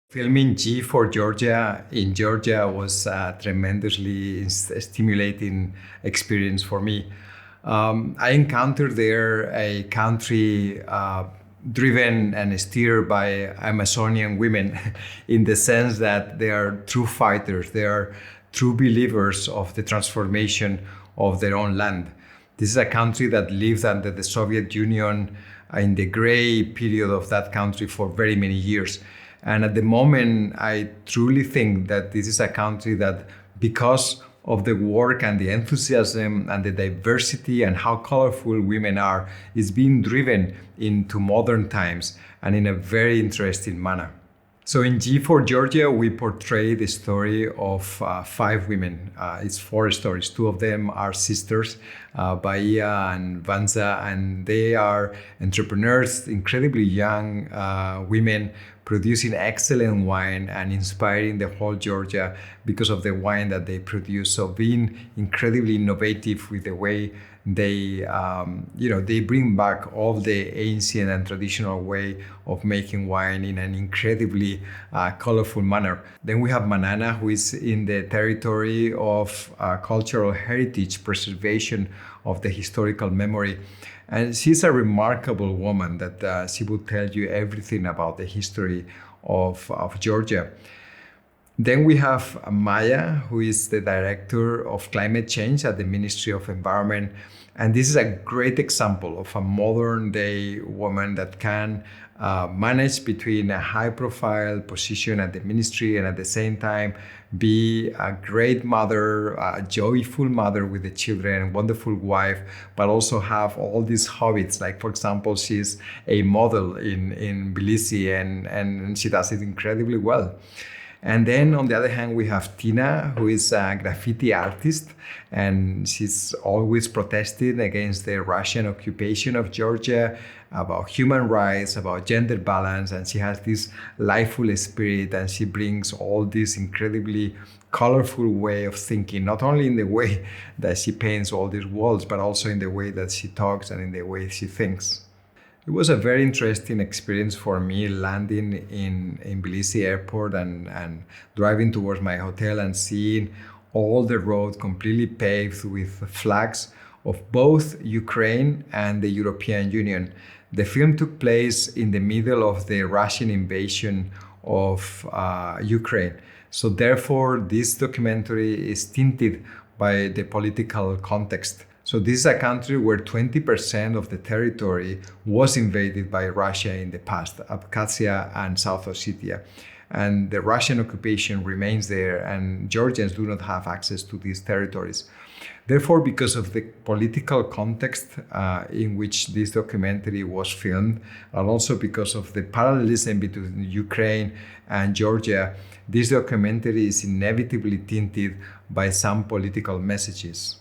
Filming G for Georgia in Georgia was a tremendously stimulating experience for me. I encountered there a country driven and steered by Amazonian women in the sense that they are true fighters, they are true believers of the transformation of their own land. This is a country that lived under the Soviet Union in the gray period of that country for very many years. And at the moment, I truly think that this is a country that, because of the work and the enthusiasm and the diversity and how colorful women are, is being driven into modern times and in a very interesting manner. So in G for Georgia, we portray the story of five women. It's four stories. Two of them are sisters, Baia and Gvantsa, and they are entrepreneurs, incredibly young women producing excellent wine and inspiring the whole Georgia because of the wine that they produce. So being incredibly innovative with the way they bring back all the ancient and traditional way of making wine in an incredibly colorful manner. Then we have Manana, who is in the territory of cultural heritage preservation of the historical memory. And she's a remarkable woman that she will tell you everything about the history of Georgia. Then we have Maia, who is the director of climate change at the Ministry of Environment. And this is a great example of a modern day woman that can manage between a high profile position at the ministry and at the same time be a great mother, a joyful mother with the children, wonderful wife, but also have all these hobbies. Like, for example, she's a model in Tbilisi and she does it incredibly well. And then on the other hand, we have Tina, who is a graffiti artist, and she's always protesting against the Russian occupation of Georgia, about human rights, about gender balance, and she has this liveful spirit, and she brings all this incredibly colorful way of thinking, not only in the way that she paints all these walls, but also in the way that she talks and in the way she thinks. It was a very interesting experience for me landing in Tbilisi airport and driving towards my hotel and seeing all the road completely paved with flags of both Ukraine and the European Union. The film took place in the middle of the Russian invasion of Ukraine. So therefore, this documentary is tinted by the political context. So this is a country where 20% of the territory was invaded by Russia in the past, Abkhazia and South Ossetia. And the Russian occupation remains there, and Georgians do not have access to these territories. Therefore, because of the political context in which this documentary was filmed, and also because of the parallelism between Ukraine and Georgia, this documentary is inevitably tinted by some political messages.